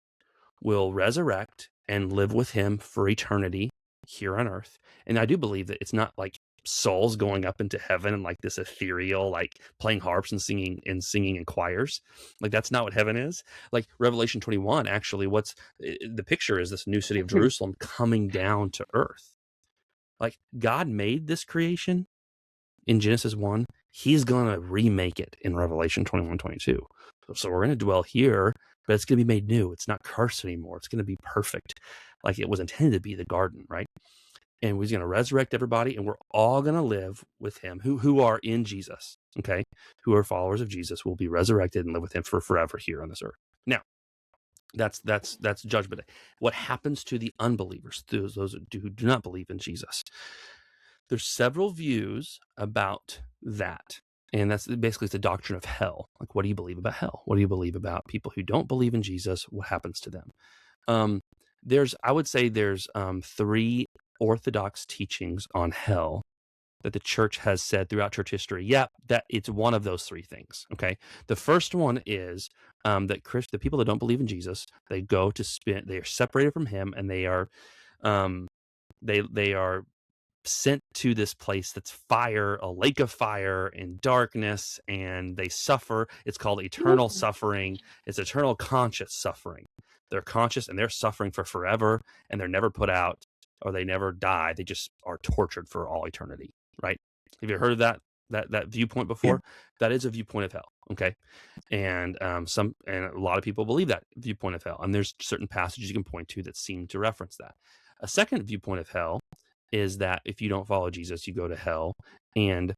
will resurrect and live with him for eternity here on earth. And I do believe that it's not like souls going up into heaven and like this ethereal, like playing harps and singing in choirs. Like that's not what heaven is. Like Revelation 21, actually, the picture is this new city of Jerusalem coming down to earth. Like God made this creation in Genesis 1. He's going to remake it in Revelation 21, 22. So we're going to dwell here, but it's going to be made new. It's not cursed anymore. It's going to be perfect, like it was intended to be, the garden, right? And he's going to resurrect everybody, and we're all going to live with him who are in Jesus, okay? Who are followers of Jesus will be resurrected and live with him for forever here on this earth. Now, that's judgment day. What happens to the unbelievers, those who do not believe in Jesus? There's several views about that. And that's basically the doctrine of hell. Like, what do you believe about hell? What do you believe about people who don't believe in Jesus? What happens to them? I would say there's 3 orthodox teachings on hell that the church has said throughout church history. Yeah, that it's one of those 3 things. Okay. The first one is that the people that don't believe in Jesus, they are separated from him, and they are they are sent to this place that's fire, a lake of fire and darkness, and they suffer. It's called eternal suffering. It's eternal conscious suffering. They're conscious and they're suffering for forever, and they're never put out, or they never die. They just are tortured for all eternity, right? Have you heard of that viewpoint before? Yeah. That is a viewpoint of hell, okay? And a lot of people believe that viewpoint of hell, and there's certain passages you can point to that seem to reference that. A second viewpoint of hell is that if you don't follow Jesus, you go to hell. And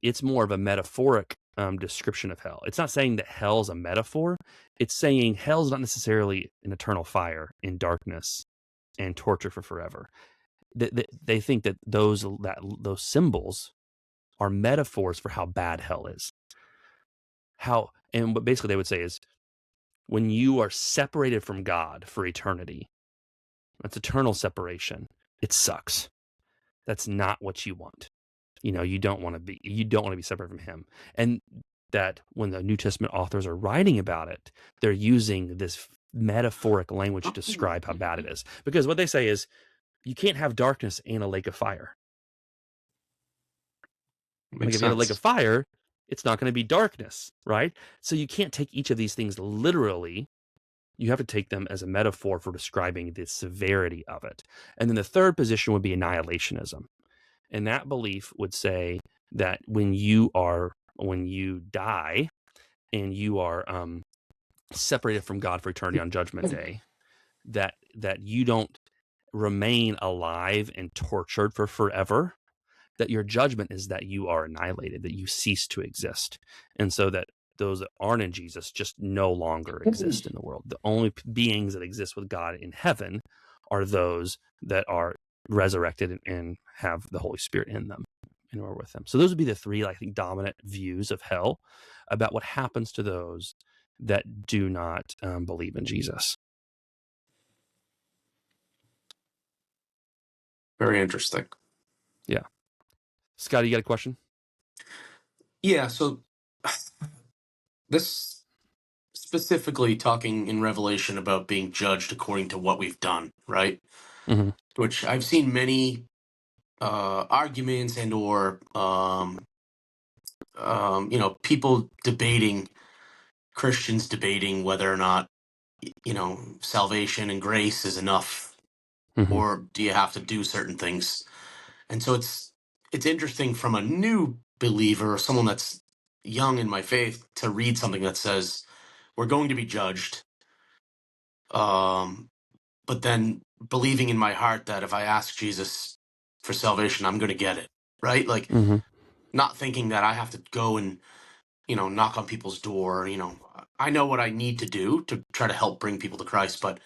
it's more of a metaphoric description of hell. It's not saying that hell's a metaphor. It's saying hell's not necessarily an eternal fire in darkness and torture for forever. They think that those symbols are metaphors for how bad hell is. And what basically they would say is, when you are separated from God for eternity, that's eternal separation. It sucks. That's not what you want. You don't want to be separate from him. And that when the New Testament authors are writing about it, they're using this metaphoric language to describe how bad it is. Because what they say is, you can't have darkness and a lake of fire. Like if you have a lake of fire, it's not going to be darkness, right? So you can't take each of these things literally. You have to take them as a metaphor for describing the severity of it. And then the third position would be annihilationism. And that belief would say that when you die and you are separated from God for eternity on Judgment Day, that you don't remain alive and tortured for forever, that your judgment is that you are annihilated, that you cease to exist. And so that those that aren't in Jesus just no longer exist in the world. The only beings that exist with God in heaven are those that are resurrected and have the Holy Spirit in them and are with them. So those would be the 3, I think, dominant views of hell about what happens to those that do not believe in Jesus. Very interesting. Yeah. Scotty, you got a question? Yeah, so this specifically talking in Revelation about being judged according to what we've done, right? Mm-hmm. Which I've seen many arguments and or people debating, Christians debating whether or not salvation and grace is enough, Mm-hmm. or do you have to do certain things? And so it's interesting from a new believer, someone that's young in my faith, to read something that says we're going to be judged, but then believing in my heart that if I ask Jesus for salvation, I'm going to get it, right? Like, not thinking that I have to go and knock on people's door. I know what I need to do to try to help bring people to Christ, but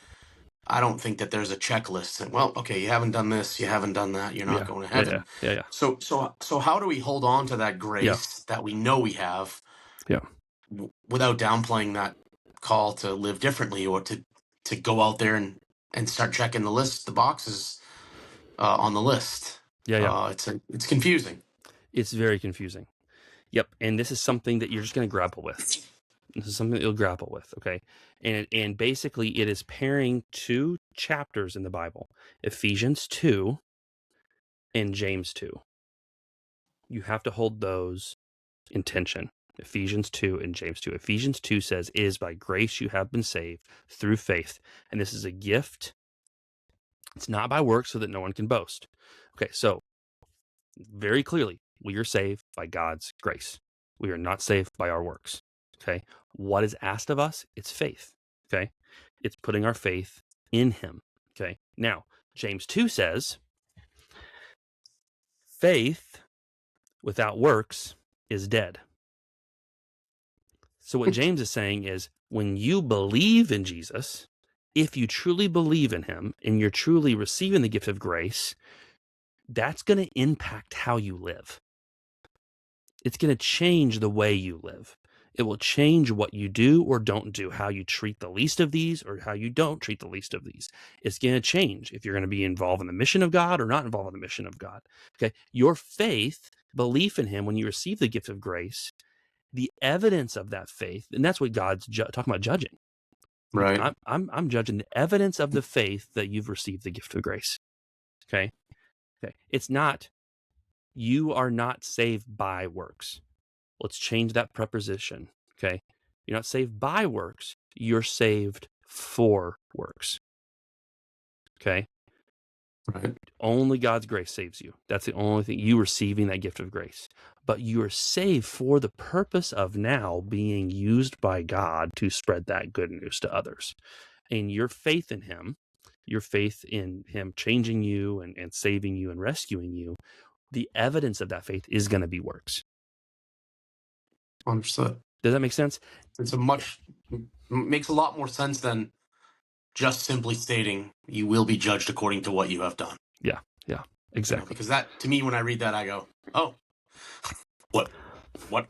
I don't think that there's a checklist and, well, okay, you haven't done this, you haven't done that, you're not Yeah. going to Yeah. Yeah. heaven. Yeah. Yeah. So how do we hold on to that Yeah. grace that we know we have Yeah. without downplaying that call to live differently, or to go out there and start checking the boxes on the list? Yeah. Yeah. It's confusing. It's very confusing. Yep. And this is something that you're just going to grapple with. This is something that you'll grapple with. Okay. And basically it is pairing two chapters in the Bible, Ephesians 2 and James 2. You have to hold those in tension. Ephesians 2 and James 2. Ephesians 2 says, "It is by grace you have been saved through faith. And this is a gift. It's not by works, so that no one can boast." Okay, so very clearly, we are saved by God's grace. We are not saved by our works. Okay, what is asked of us? It's faith. Okay, it's putting our faith in Him. Okay, now, James 2 says, faith without works is dead. So what James is saying is, when you believe in Jesus, if you truly believe in Him and you're truly receiving the gift of grace, that's going to impact how you live. It's going to change the way you live. It will change what you do or don't do, how you treat the least of these or how you don't treat the least of these. It's going to change if you're going to be involved in the mission of God or not involved in the mission of God. Okay, your faith, belief in Him, when you receive the gift of grace, the evidence of that faith, and that's what God's talking about judging. Right. I'm judging the evidence of the faith that you've received the gift of grace. Okay. It's not, you are not saved by works. Let's change that preposition. Okay. You're not saved by works. You're saved for works. Okay. Right. Only God's grace saves you. That's the only thing, you receiving that gift of grace. But you are saved for the purpose of now being used by God to spread that good news to others. And your faith in Him, your faith in Him changing you and saving you and rescuing you, the evidence of that faith is going to be works. Understood. Does that make sense? Makes a lot more sense than just simply stating you will be judged according to what you have done. Yeah, exactly. Because that, to me, when I read that, I go, oh, what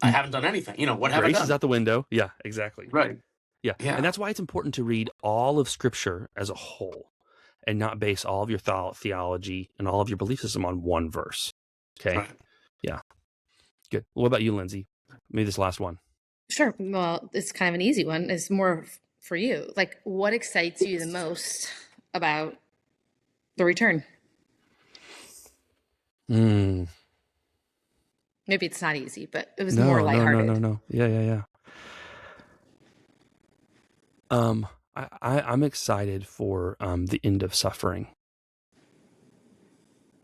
I haven't done anything. What have I done? Grace is out the window. Yeah, exactly. Right. Yeah. And that's why it's important to read all of Scripture as a whole and not base all of your theology and all of your belief system on one verse. Okay. Right. Yeah. Good. What about you, Lindsay? Maybe this last one. Sure. Well, it's kind of an easy one. It's more for you. Like, what excites you the most about the return? Maybe it's not easy, but it was more lighthearted. No. Yeah. I'm excited for the end of suffering.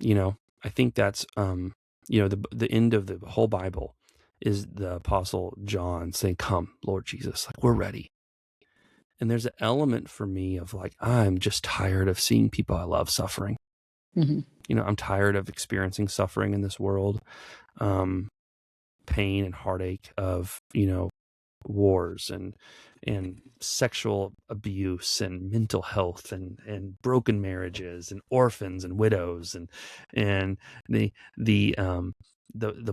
I think that's the end of the whole Bible is the Apostle John saying, "Come, Lord Jesus, like, we're ready." And there's an element for me of like, I'm just tired of seeing people I love suffering. Mm-hmm. I'm tired of experiencing suffering in this world, pain and heartache of, wars and sexual abuse and mental health and broken marriages and orphans and widows and the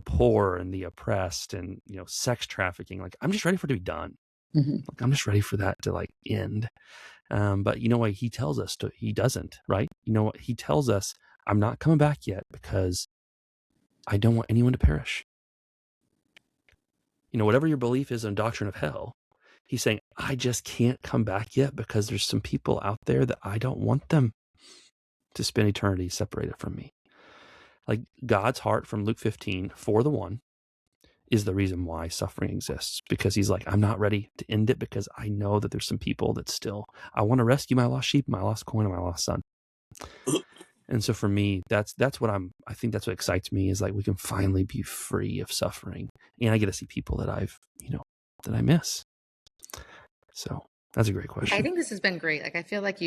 poor and the oppressed and, sex trafficking. Like, I'm just ready for it to be done. Mm-hmm. Like, I'm just ready for that to end. But you know what? He tells us he doesn't, right? You know what? He tells us, I'm not coming back yet because I don't want anyone to perish. Whatever your belief is on doctrine of hell, he's saying, I just can't come back yet because there's some people out there that I don't want them to spend eternity separated from me. Like, God's heart from Luke 15 for the one is the reason why suffering exists, because he's like, I'm not ready to end it because I know that there's some people that still, I want to rescue my lost sheep, my lost coin, and my lost son. And so for me, that's what I think that's what excites me, is like, we can finally be free of suffering. And I get to see people that that I miss. So that's a great question. I think this has been great. Like, I feel like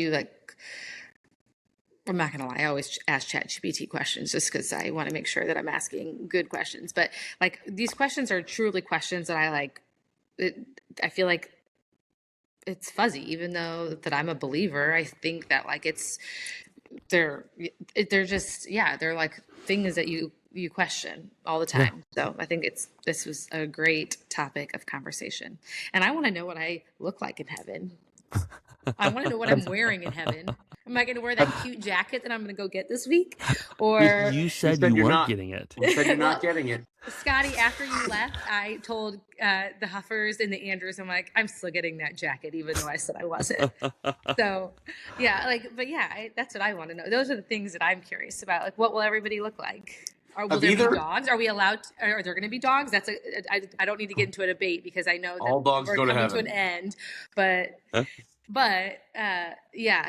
I'm not going to lie, I always ask ChatGPT questions just because I want to make sure that I'm asking good questions. But like, these questions are truly questions that I feel like it's fuzzy, even though that I'm a believer. I think that like they're just, yeah, they're like things that you question all the Yeah. time. So I think this was a great topic of conversation, and I want to know what I look like in heaven. I want to know what I'm wearing in heaven. Am I going to wear that cute jacket that I'm going to go get this week? Or You said you you're weren't not. getting it. You said you're well, not getting it. Scotty, after you left, I told the Huffers and the Andrews, I'm like, I'm still getting that jacket, even though I said I wasn't. So, yeah, like, but yeah, that's what I want to know. Those are the things that I'm curious about. Like, what will everybody look like? Or will Have there be either dogs? Are we allowed? Are there going to be dogs? I don't need to get into a debate because I know that all dogs we're go to coming to heaven? an end. But yeah,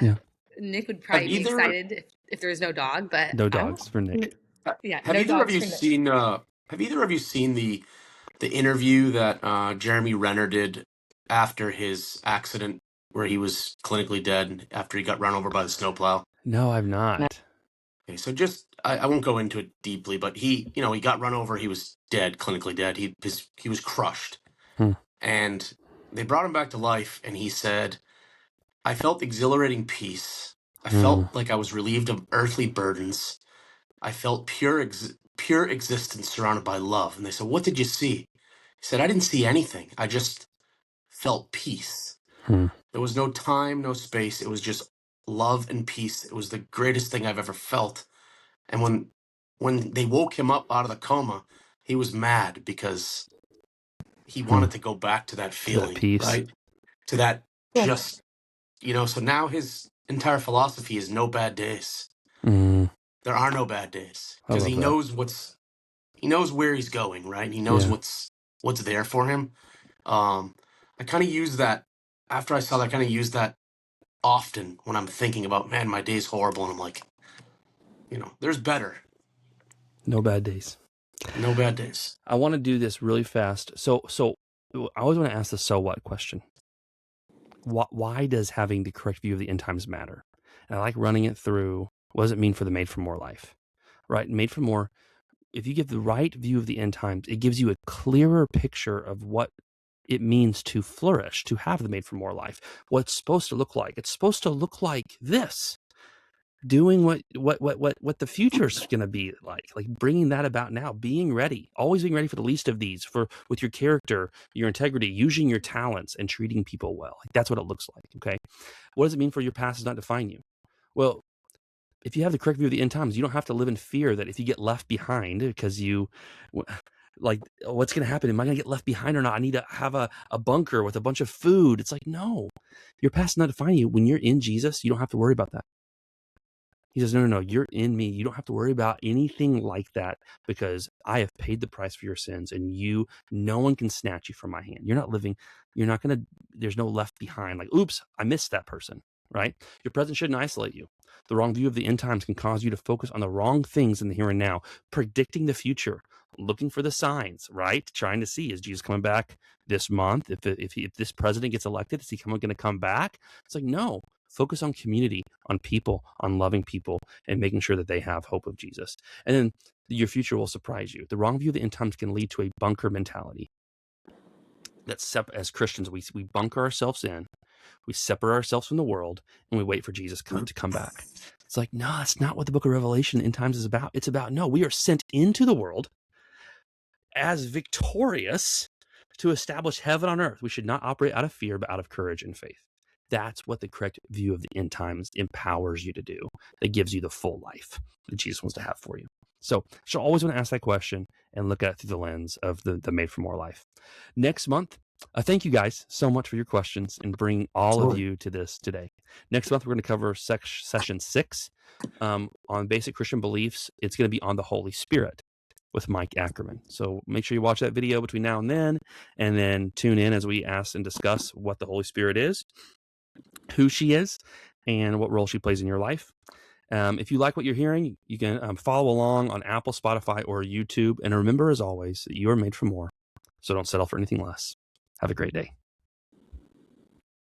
Yeah. Nick would Have probably be either excited if there was no dog. But No I don't. dogs for Nick. Yeah, have no either of dogs you for Nick. seen have either of you seen the interview that Jeremy Renner did after his accident where he was clinically dead after he got run over by the snowplow? No, I've not. Okay, so just I won't go into it deeply, but he got run over. He was dead, clinically dead. He was crushed, Hmm. and they brought him back to life. And he said, "I felt exhilarating peace. I felt like I was relieved of earthly burdens. I felt pure existence surrounded by love." And they said, "What did you see?" He said, "I didn't see anything. I just felt peace. Hmm. There was no time, no space. It was just love and peace. It was the greatest thing I've ever felt." And when they woke him up out of the coma, he was mad because he wanted to go back to that To that feeling, piece. right? To that just, so now his entire philosophy is no bad days. Mm. There are no bad days I because love he that. knows where he's going, right? He knows Yeah. what's there for him. I kind of use that after I saw that. I kind of use that often when I'm thinking about, man, my day's horrible, and I'm like, there's better. No bad days. No bad days. I want to do this really fast. So I always want to ask the so what question. Why does having the correct view of the end times matter? And I like running it through, what does it mean for the Made for More life? Right? Made for More, if you get the right view of the end times, it gives you a clearer picture of what it means to flourish, to have the Made for More life, what it's supposed to look like. It's supposed to look like this. Doing what the future is going to be like bringing that about now, being ready, always being ready for the least of these, with your character, your integrity, using your talents, and treating people well. Like that's what it looks like. Okay, what does it mean for your past does not define you? Well, if you have the correct view of the end times, you don't have to live in fear that if you get left behind because you. Like, what's going to happen? Am I going to get left behind or not? I need to have a bunker with a bunch of food. It's like, no, your past does not define you. When you're in Jesus, you don't have to worry about that. He says, no, you're in me. You don't have to worry about anything like that because I have paid the price for your sins and no one can snatch you from my hand. There's no left behind. Like, oops, I missed that person, right? Your present shouldn't isolate you. The wrong view of the end times can cause you to focus on the wrong things in the here and now, predicting the future, looking for the signs, right? Trying to see, is Jesus coming back this month? If this president gets elected, is he going to come back? It's like, no. Focus on community, on people, on loving people, and making sure that they have hope of Jesus. And then your future will surprise you. The wrong view of the end times can lead to a bunker mentality. As Christians, we bunker ourselves in, we separate ourselves from the world, and we wait for Jesus to come back. It's like, no, that's not what the book of Revelation, end times, is about. It's about, no, we are sent into the world as victorious to establish heaven on earth. We should not operate out of fear, but out of courage and faith. That's what the correct view of the end times empowers you to do. That gives you the full life that Jesus wants to have for you. So you'll always want to ask that question and look at it through the lens of the Made for More life. Next month, thank you guys so much for your questions and bringing all of you to this today. Next month, we're going to cover session 6 on basic Christian beliefs. It's going to be on the Holy Spirit with Mike Ackerman. So make sure you watch that video between now and then tune in as we ask and discuss what the Holy Spirit is, who she is, and what role she plays in your life. If you like what you're hearing, you can follow along on Apple, Spotify, or YouTube. And remember, as always, that you are made for more. So don't settle for anything less. Have a great day.